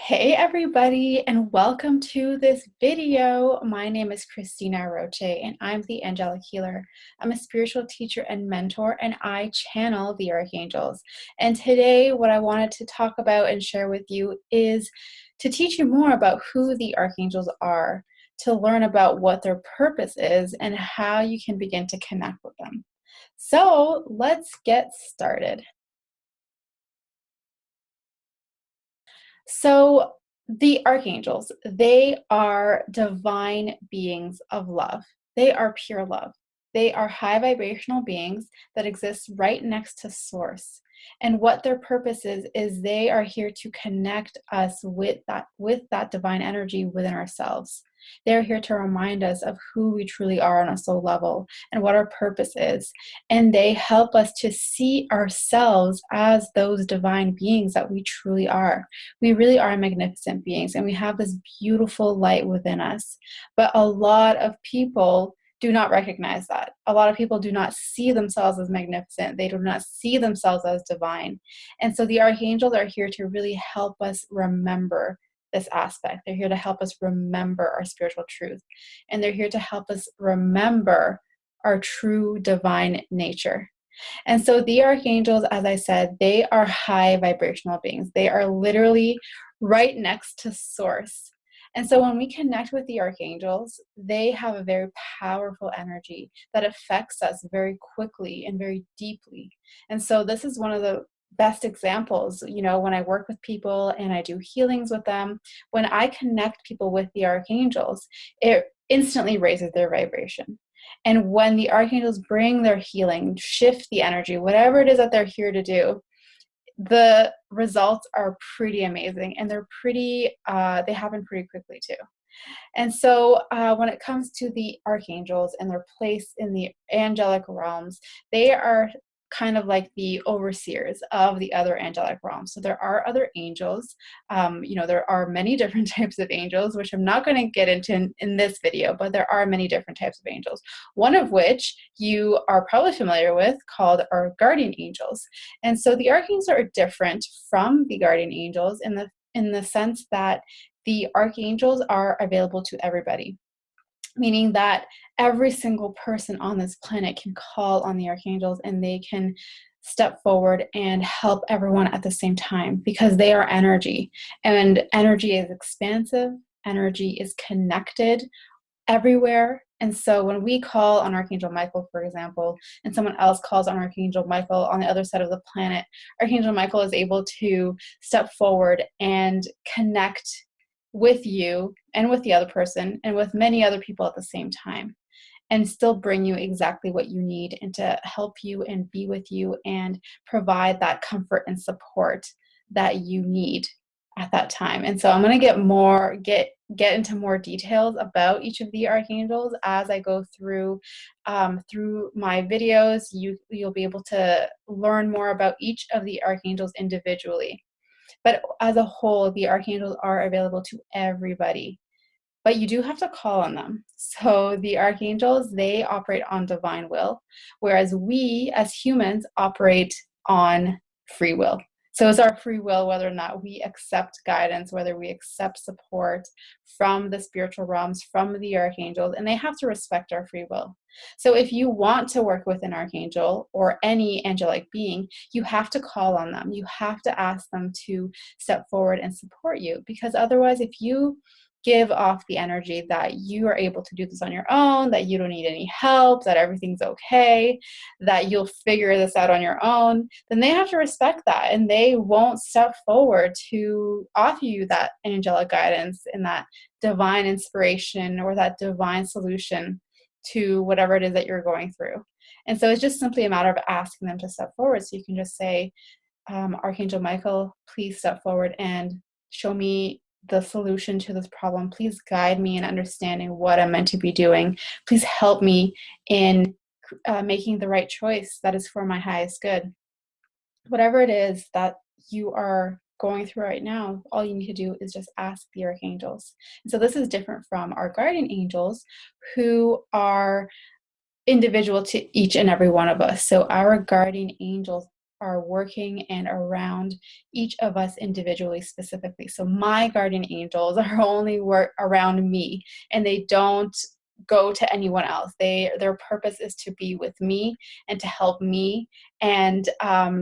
Hey everybody, and welcome to this video. My name is Christina Roche, and I'm the Angelic Healer. I'm a spiritual teacher and mentor, and I channel the Archangels. And today, what I wanted to talk about and share with you is to teach you more about who the Archangels are, to learn about what their purpose is, and how you can begin to connect with them. So let's get started. So the archangels, they are divine beings of love. They are pure love. They are high vibrational beings that exist right next to source. And what their purpose is they are here to connect us with that divine energy within ourselves. They're here to remind us of who we truly are on a soul level and what our purpose is. And they help us to see ourselves as those divine beings that we truly are. We really are magnificent beings, and we have this beautiful light within us. But a lot of people do not recognize that. A lot of people do not see themselves as magnificent. They do not see themselves as divine. And so the archangels are here to really help us remember this aspect. They're here to help us remember our spiritual truth. And they're here to help us remember our true divine nature. And so the archangels, as I said, they are high vibrational beings. They are literally right next to source. And so when we connect with the archangels, they have a very powerful energy that affects us very quickly and very deeply. And so this is one of the best examples, when I work with people and I do healings with them, when I connect people with the archangels, it instantly raises their vibration. And when the archangels bring their healing, shift the energy, whatever it is that they're here to do, the results are pretty amazing, and they happen pretty quickly too. And so when it comes to the archangels and their place in the angelic realms, they are kind of like the overseers of the other angelic realms. So there are other angels. There are many different types of angels, which I'm not going to get into in this video, but there are many different types of angels. One of which you are probably familiar with, called our guardian angels. And so the archangels are different from the guardian angels in the sense that the archangels are available to everybody, meaning that every single person on this planet can call on the archangels and they can step forward and help everyone at the same time, because they are energy, and energy is expansive, energy is connected everywhere. And so when we call on Archangel Michael, for example, and someone else calls on Archangel Michael on the other side of the planet, Archangel Michael is able to step forward and connect with you and with the other person and with many other people at the same time, and still bring you exactly what you need, and to help you and be with you and provide that comfort and support that you need at that time. And so I'm going to get into more details about each of the archangels as I go through my videos. You'll be able to learn more about each of the archangels individually. But as a whole, the archangels are available to everybody, but you do have to call on them. So the archangels, they operate on divine will, whereas we as humans operate on free will. So it's our free will whether or not we accept guidance, whether we accept support from the spiritual realms, from the archangels, and they have to respect our free will. So if you want to work with an archangel or any angelic being, you have to call on them. You have to ask them to step forward and support you, because otherwise, if you give off the energy that you are able to do this on your own, that you don't need any help, that everything's okay, that you'll figure this out on your own, then they have to respect that, and they won't step forward to offer you that angelic guidance and that divine inspiration or that divine solution to whatever it is that you're going through. And so it's just simply a matter of asking them to step forward. So you can just say, Archangel Michael, please step forward and show me the solution to this problem. Please guide me in understanding what I'm meant to be doing. Please help me in making the right choice that is for my highest good. Whatever it is that you are going through right now, all you need to do is just ask the archangels. And so this is different from our guardian angels, who are individual to each and every one of us. So our guardian angels are working and around each of us individually specifically. So my guardian angels are only work around me, and they don't go to anyone else. Their purpose is to be with me and to help me, and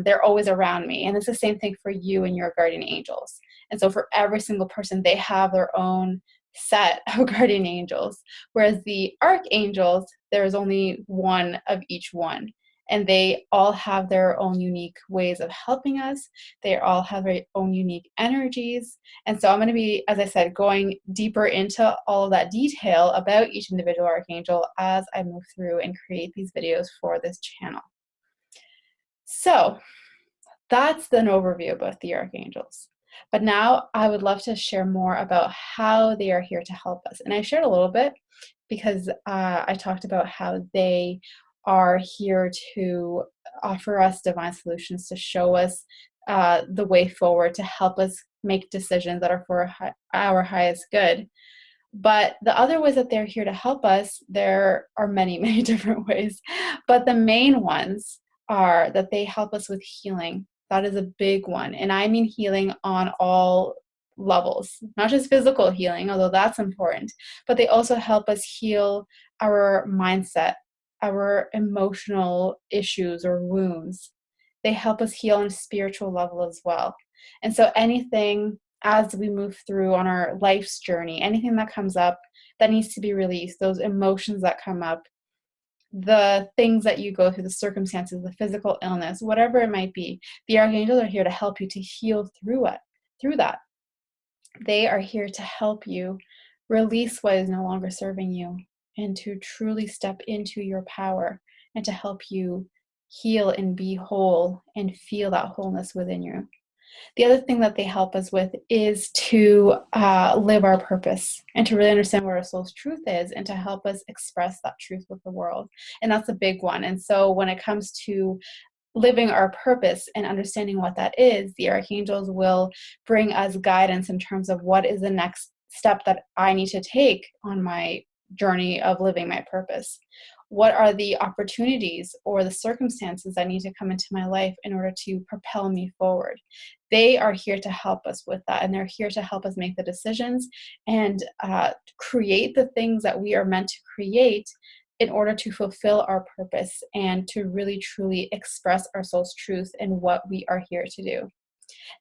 they're always around me. And it's the same thing for you and your guardian angels. And so for every single person, they have their own set of guardian angels, whereas the archangels, there's only one of each one, and they all have their own unique ways of helping us. They all have their own unique energies. And so I'm going to be, as I said, going deeper into all of that detail about each individual archangel as I move through and create these videos for this channel. So that's an overview about the archangels. But now I would love to share more about how they are here to help us. And I shared a little bit because I talked about how they are here to offer us divine solutions, to show us the way forward, to help us make decisions that are for our highest good. But the other ways that they're here to help us, there are many, many different ways. But the main ones are that they help us with healing. That is a big one. And I mean healing on all levels, not just physical healing, although that's important, but they also help us heal our mindset, our emotional issues or wounds. They help us heal on a spiritual level as well. And so anything as we move through on our life's journey, anything that comes up that needs to be released, those emotions that come up, the things that you go through, the circumstances, the physical illness, whatever it might be, the archangels are here to help you to heal through that. They are here to help you release what is no longer serving you and to truly step into your power and to help you heal and be whole and feel that wholeness within you. The other thing that they help us with is to live our purpose and to really understand what our soul's truth is and to help us express that truth with the world. And that's a big one. And so when it comes to living our purpose and understanding what that is, the archangels will bring us guidance in terms of what is the next step that I need to take on my journey of living my purpose. What are the opportunities or the circumstances that need to come into my life in order to propel me forward? They are here to help us with that, and they're here to help us make the decisions and create the things that we are meant to create in order to fulfill our purpose and to really truly express our soul's truth and what we are here to do.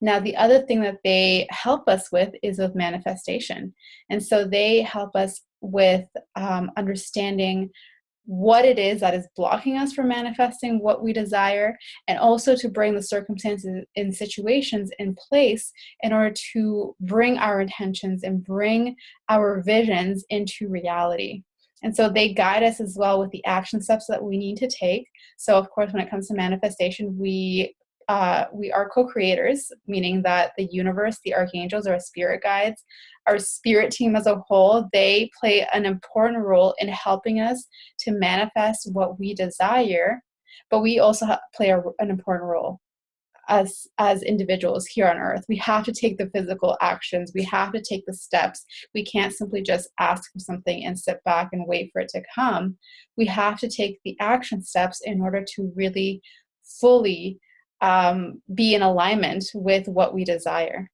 Now, the other thing that they help us with is with manifestation. And so they help us with understanding what it is that is blocking us from manifesting what we desire, and also to bring the circumstances and situations in place in order to bring our intentions and bring our visions into reality. And so they guide us as well with the action steps that we need to take. So of course, when it comes to manifestation, we are co-creators, meaning that the universe, the archangels, our spirit guides, our spirit team as a whole, they play an important role in helping us to manifest what we desire. But we also play an important role as individuals here on earth. We have to take the physical actions. We have to take the steps. We can't simply just ask for something and sit back and wait for it to come. We have to take the action steps in order to really fully be in alignment with what we desire.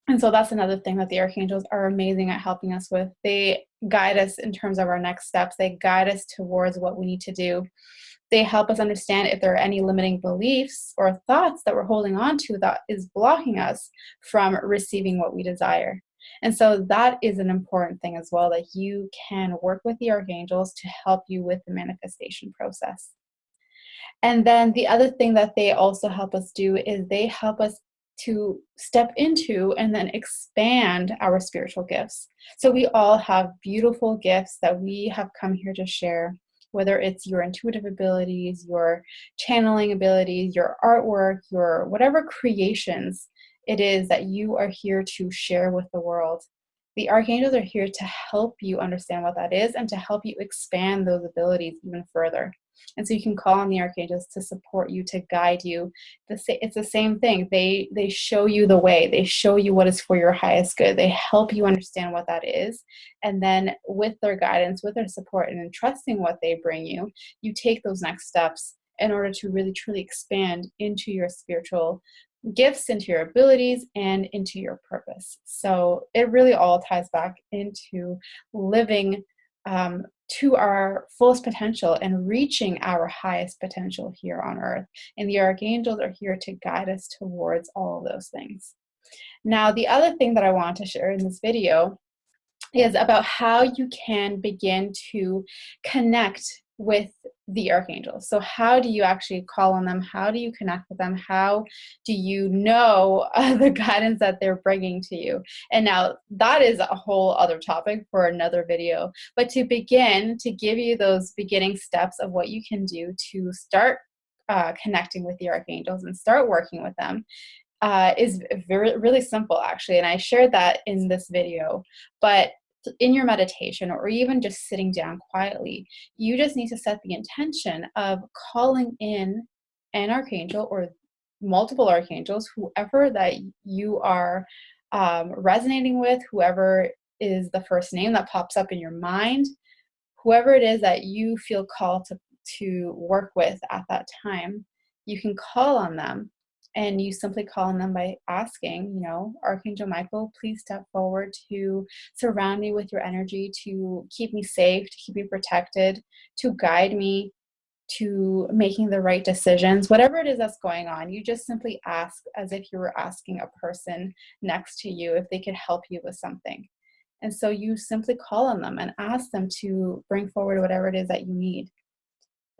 And so that's another thing that the archangels are amazing at helping us with. They guide us in terms of our next steps. They guide us towards what we need to do. They help us understand if there are any limiting beliefs or thoughts that we're holding on to that is blocking us from receiving what we desire. And so that is an important thing as well, that you can work with the archangels to help you with the manifestation process. And then the other thing that they also help us do is they help us to step into and then expand our spiritual gifts. So we all have beautiful gifts that we have come here to share, whether it's your intuitive abilities, your channeling abilities, your artwork, your whatever creations it is that you are here to share with the world. The archangels are here to help you understand what that is and to help you expand those abilities even further. And so you can call on the archangels to support you, to guide you. It's the same thing. They show you the way. They show you what is for your highest good. They help you understand what that is. And then with their guidance, with their support, and in trusting what they bring you, you take those next steps in order to really truly expand into your spiritual gifts, into your abilities, and into your purpose. So it really all ties back into living to our fullest potential and reaching our highest potential here on earth. And the archangels are here to guide us towards all of those things. Now, the other thing that I want to share in this video is about how you can begin to connect with the archangels. So how do you actually call on them? How do you connect with them? How do you know the guidance that they're bringing to you? And now that is a whole other topic for another video. But to begin, to give you those beginning steps of what you can do to start connecting with the archangels and start working with them, is really simple, actually. And I shared that in this video. But in your meditation, or even just sitting down quietly, you just need to set the intention of calling in an archangel or multiple archangels, whoever that you are resonating with, whoever is the first name that pops up in your mind, whoever it is that you feel called to work with at that time. You can call on them. And you simply call on them by asking, Archangel Michael, please step forward to surround me with your energy, to keep me safe, to keep me protected, to guide me to making the right decisions. Whatever it is that's going on, you just simply ask as if you were asking a person next to you if they could help you with something. And so you simply call on them and ask them to bring forward whatever it is that you need.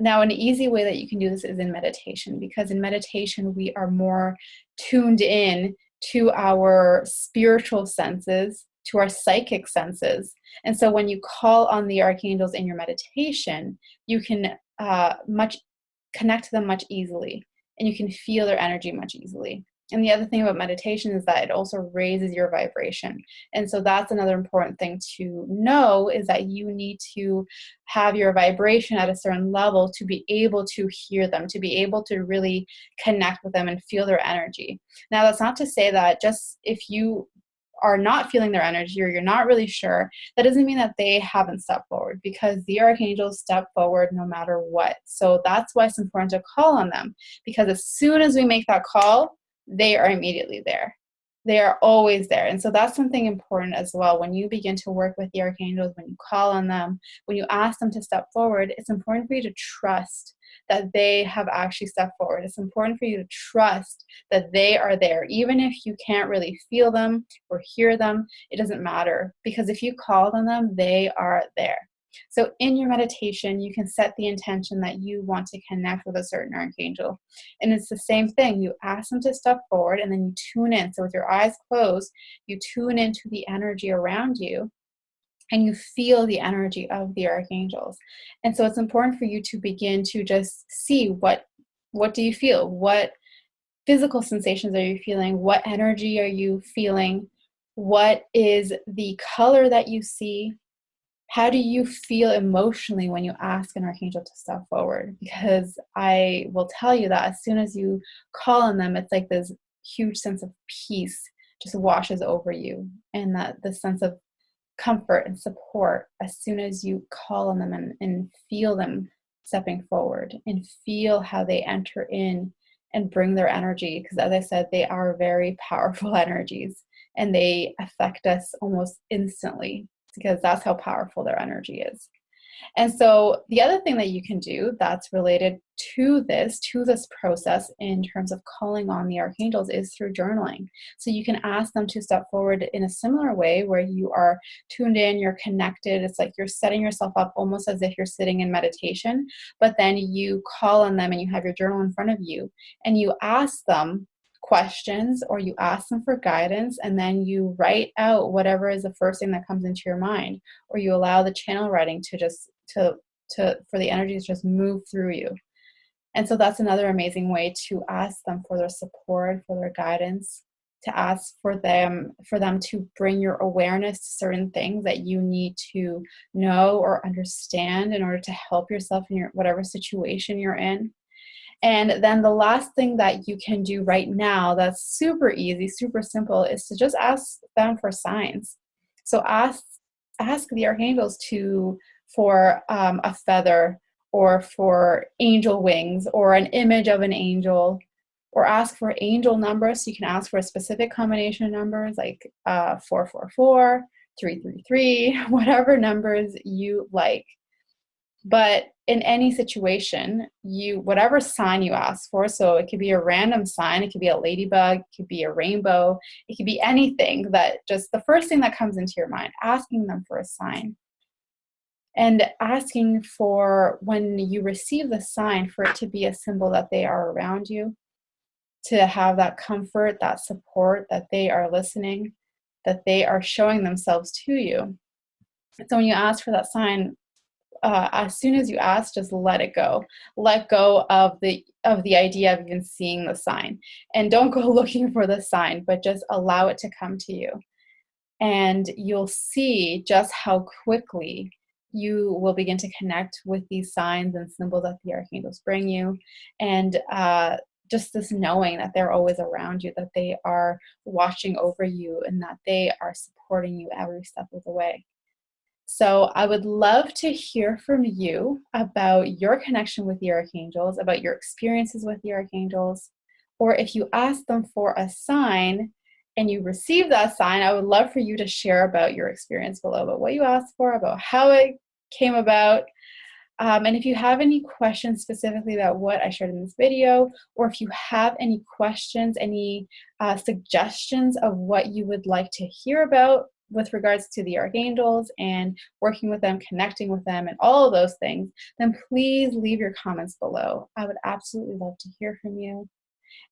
Now, an easy way that you can do this is in meditation, because in meditation, we are more tuned in to our spiritual senses, to our psychic senses. And so when you call on the archangels in your meditation, you can connect to them much easily, and you can feel their energy much easily. And the other thing about meditation is that it also raises your vibration. And so that's another important thing to know, is that you need to have your vibration at a certain level to be able to hear them, to be able to really connect with them and feel their energy. Now, that's not to say that just if you are not feeling their energy or you're not really sure, that doesn't mean that they haven't stepped forward, because the archangels step forward no matter what. So that's why it's important to call on them, because as soon as we make that call, they are immediately there. They are always there. And so that's something important as well. When you begin to work with the archangels, when you call on them, when you ask them to step forward, it's important for you to trust that they have actually stepped forward. It's important for you to trust that they are there. Even if you can't really feel them or hear them, it doesn't matter, because if you call on them, they are there. So in your meditation, you can set the intention that you want to connect with a certain archangel. And it's the same thing. You ask them to step forward, and then you tune in. So with your eyes closed, you tune into the energy around you, and you feel the energy of the archangels. And so it's important for you to begin to just see what do you feel? What physical sensations are you feeling? What energy are you feeling? What is the color that you see? How do you feel emotionally when you ask an archangel to step forward? Because I will tell you that as soon as you call on them, it's like this huge sense of peace just washes over you, and that the sense of comfort and support as soon as you call on them and feel them stepping forward and feel how they enter in and bring their energy. Because as I said, they are very powerful energies, and they affect us almost instantly, because that's how powerful their energy is. And so the other thing that you can do that's related to this process in terms of calling on the archangels is through journaling. So you can ask them to step forward in a similar way, where you are tuned in, you're connected. It's like you're setting yourself up almost as if you're sitting in meditation, but then you call on them and you have your journal in front of you, and you ask them questions, or you ask them for guidance, and then you write out whatever is the first thing that comes into your mind, or you allow the channel writing to just for the energy to just move through you. And so that's another amazing way to ask them for their support, for their guidance, to ask for them to bring your awareness to certain things that you need to know or understand in order to help yourself in your whatever situation you're in. And then the last thing that you can do right now that's super easy, super simple, is to just ask them for signs. So ask the archangels for a feather, or for angel wings or an image of an angel, or ask for angel numbers. So you can ask for a specific combination of numbers like 444, 333, whatever numbers you like. But in any situation, whatever sign you ask for, so it could be a random sign, it could be a ladybug, it could be a rainbow, it could be anything, that just the first thing that comes into your mind, asking them for a sign. And asking for, when you receive the sign, for it to be a symbol that they are around you, to have that comfort, that support, that they are listening, that they are showing themselves to you. So when you ask for that sign, as soon as you ask, just let it go. Let go of the idea of even seeing the sign, and don't go looking for the sign, but just allow it to come to you. And you'll see just how quickly you will begin to connect with these signs and symbols that the archangels bring you, and just this knowing that they're always around you, that they are watching over you, and that they are supporting you every step of the way. So I would love to hear from you about your connection with the archangels, about your experiences with the archangels, or if you ask them for a sign and you receive that sign, I would love for you to share about your experience below, about what you asked for, about how it came about. And if you have any questions specifically about what I shared in this video, or if you have any questions, any suggestions of what you would like to hear about with regards to the archangels and working with them, connecting with them, and all of those things, then please leave your comments below. I would absolutely love to hear from you.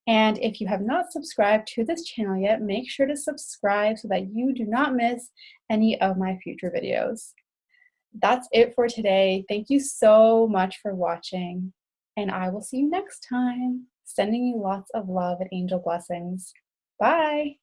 And if you have not subscribed to this channel yet, make sure to subscribe so that you do not miss any of my future videos. That's it for today. Thank you so much for watching, and I will see you next time. Sending you lots of love and angel blessings. Bye.